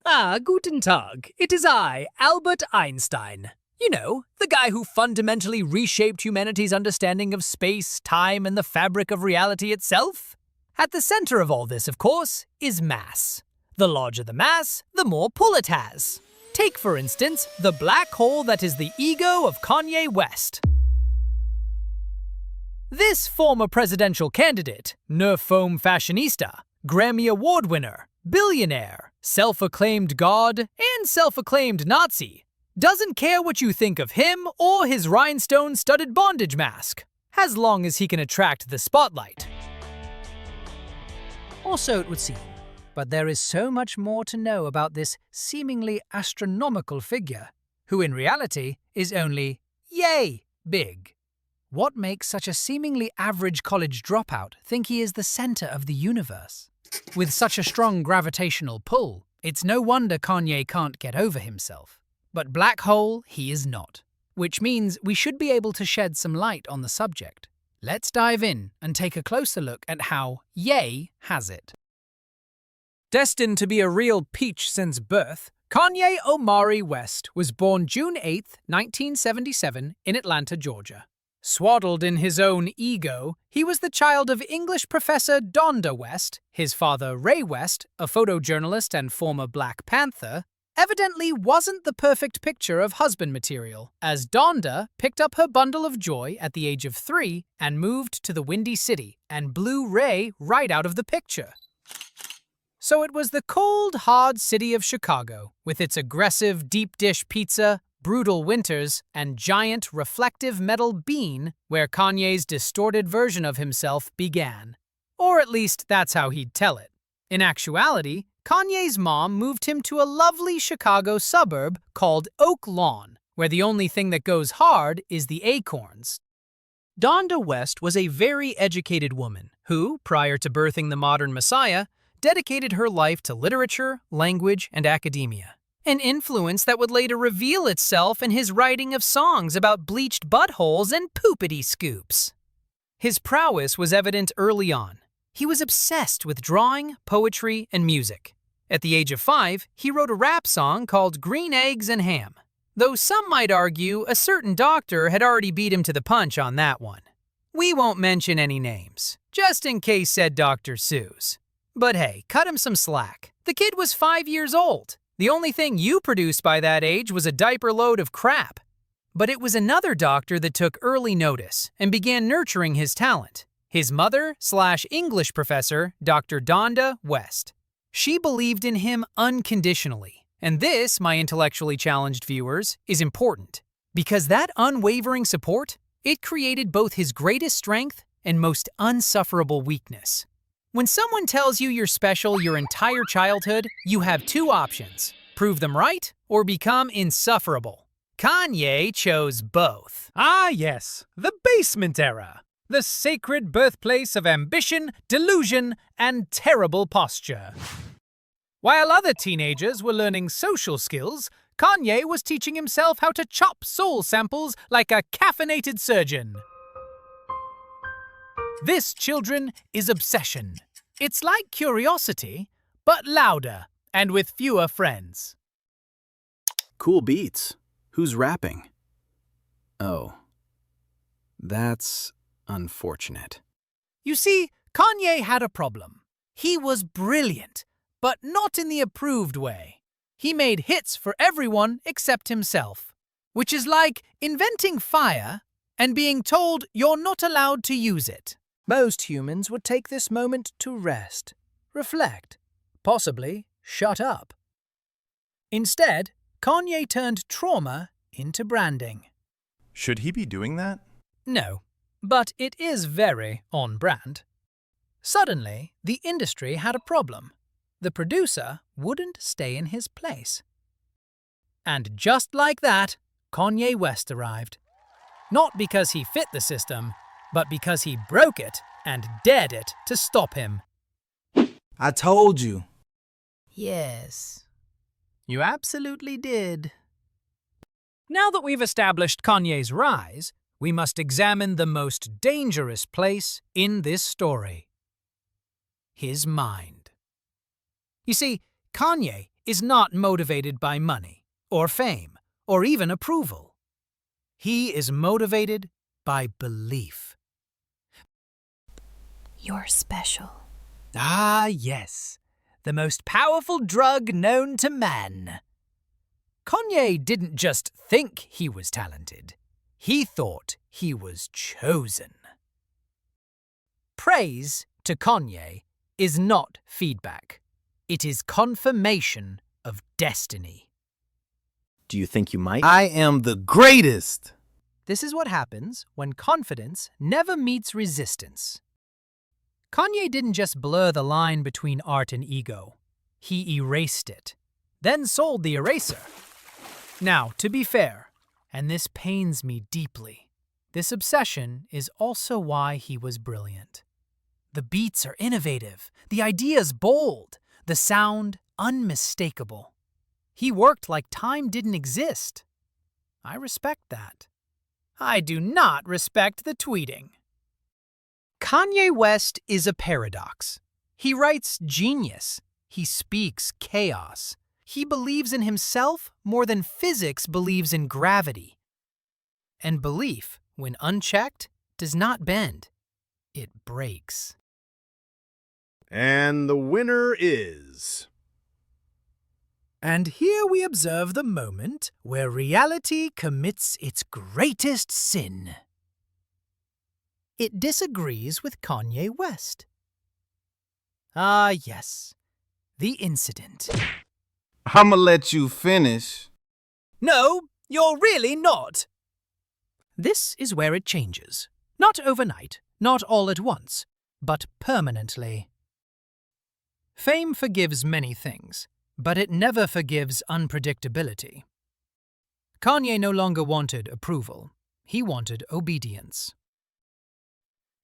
Ah, guten Tag. It is I, Albert Einstein. You know, the guy who fundamentally reshaped humanity's understanding of space, time, and the fabric of reality itself. At the center of all this, of course, is mass. The larger the mass, the more pull it has. Take, for instance, the black hole that is the ego of Kanye West. This former presidential candidate, Nerf foam fashionista, Grammy Award winner, billionaire, self-acclaimed god, and self-acclaimed Nazi, doesn't care what you think of him or his rhinestone-studded bondage mask, as long as he can attract the spotlight. Or so it would seem. But there is so much more to know about this seemingly astronomical figure, who in reality is only, yay, big. What makes such a seemingly average college dropout think he is the center of the universe? With such a strong gravitational pull, it's no wonder Kanye can't get over himself. But black hole he is not, which means we should be able to shed some light on the subject. Let's dive in and take a closer look at how Ye has it. Destined to be a real peach since birth, Kanye Omari West was born June 8, 1977, in Atlanta, Georgia. Swaddled in his own ego, he was the child of English professor Donda West. His father, Ray West, a photojournalist and former Black Panther, evidently wasn't the perfect picture of husband material, as Donda picked up her bundle of joy at the age of 3 and moved to the Windy City and blew Ray right out of the picture. So it was the cold, hard city of Chicago, with its aggressive deep dish pizza, brutal winters, and giant reflective metal bean, where Kanye's distorted version of himself began. Or at least that's how he'd tell it. In actuality, Kanye's mom moved him to a lovely Chicago suburb called Oak Lawn, where the only thing that goes hard is the acorns. Donda West was a very educated woman who, prior to birthing the modern Messiah, dedicated her life to literature, language, and academia. An influence that would later reveal itself in his writing of songs about bleached buttholes and poopity scoops. His prowess was evident early on. He was obsessed with drawing, poetry, and music. At the age of 5, he wrote a rap song called Green Eggs and Ham, though some might argue a certain doctor had already beat him to the punch on that one. We won't mention any names, just in case said doctor sues. But hey, cut him some slack. The kid was 5 years old. The only thing you produced by that age was a diaper load of crap. But it was another doctor that took early notice and began nurturing his talent. His mother/English professor, Dr. Donda West. She believed in him unconditionally. And this, my intellectually challenged viewers, is important. Because that unwavering support, it created both his greatest strength and most unsufferable weakness. When someone tells you you're special your entire childhood, you have two options: prove them right or become insufferable. Kanye chose both. Ah yes, the basement era. The sacred birthplace of ambition, delusion, and terrible posture. While other teenagers were learning social skills, Kanye was teaching himself how to chop soul samples like a caffeinated surgeon. This, children, is obsession. It's like curiosity, but louder and with fewer friends. Cool beats. Who's rapping? Oh. That's unfortunate. You see, Kanye had a problem. He was brilliant, but not in the approved way. He made hits for everyone except himself, which is like inventing fire and being told you're not allowed to use it. Most humans would take this moment to rest, reflect, possibly shut up. Instead, Kanye turned trauma into branding. Should he be doing that? No, but it is very on brand. Suddenly, the industry had a problem. The producer wouldn't stay in his place. And just like that, Kanye West arrived. Not because he fit the system, but because he broke it and dared it to stop him. I told you. Yes, you absolutely did. Now that we've established Kanye's rise, we must examine the most dangerous place in this story: his mind. You see, Kanye is not motivated by money, or fame, or even approval. He is motivated by belief. You're special. Ah, yes. The most powerful drug known to man. Kanye didn't just think he was talented. He thought he was chosen. Praise, to Kanye, is not feedback. It is confirmation of destiny. Do you think you might? I am the greatest. This is what happens when confidence never meets resistance. Kanye didn't just blur the line between art and ego. He erased it, then sold the eraser. Now, to be fair, and this pains me deeply, this obsession is also why he was brilliant. The beats are innovative, the ideas bold, the sound unmistakable. He worked like time didn't exist. I respect that. I do not respect the tweeting. Kanye West is a paradox. He writes genius. He speaks chaos. He believes in himself more than physics believes in gravity. And belief, when unchecked, does not bend. It breaks. And the winner is... And here we observe the moment where reality commits its greatest sin. It disagrees with Kanye West. Ah, yes. The incident. I'ma let you finish. No, you're really not. This is where it changes. Not overnight, not all at once, but permanently. Fame forgives many things, but it never forgives unpredictability. Kanye no longer wanted approval. He wanted obedience.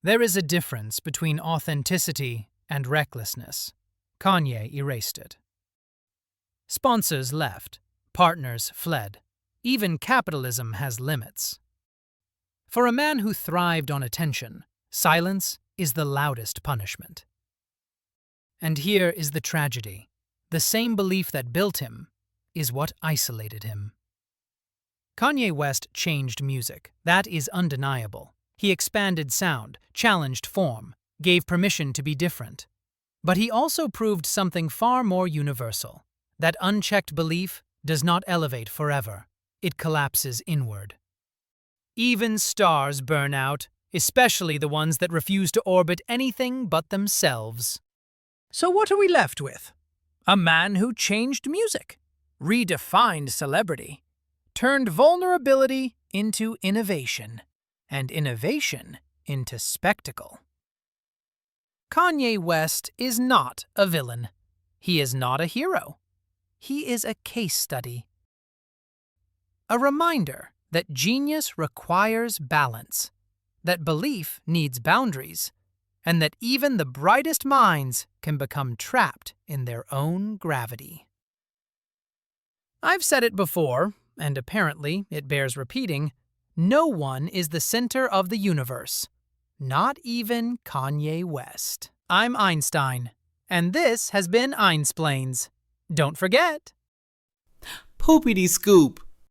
There is a difference between authenticity and recklessness. Kanye erased it. Sponsors left. Partners fled. Even capitalism has limits. For a man who thrived on attention, silence is the loudest punishment. And here is the tragedy. The same belief that built him is what isolated him. Kanye West changed music. That is undeniable. He expanded sound, challenged form, gave permission to be different. But he also proved something far more universal. That unchecked belief does not elevate forever. It collapses inward. Even stars burn out, especially the ones that refuse to orbit anything but themselves. So what are we left with? A man who changed music, redefined celebrity, turned vulnerability into innovation, and innovation into spectacle. Kanye West is not a villain. He is not a hero. He is a case study. A reminder that genius requires balance, that belief needs boundaries, and that even the brightest minds can become trapped in their own gravity. I've said it before, and apparently it bears repeating, no one is the center of the universe, not even Kanye West. I'm Einstein, and this has been Einsplains. Don't forget! Poopity scoop.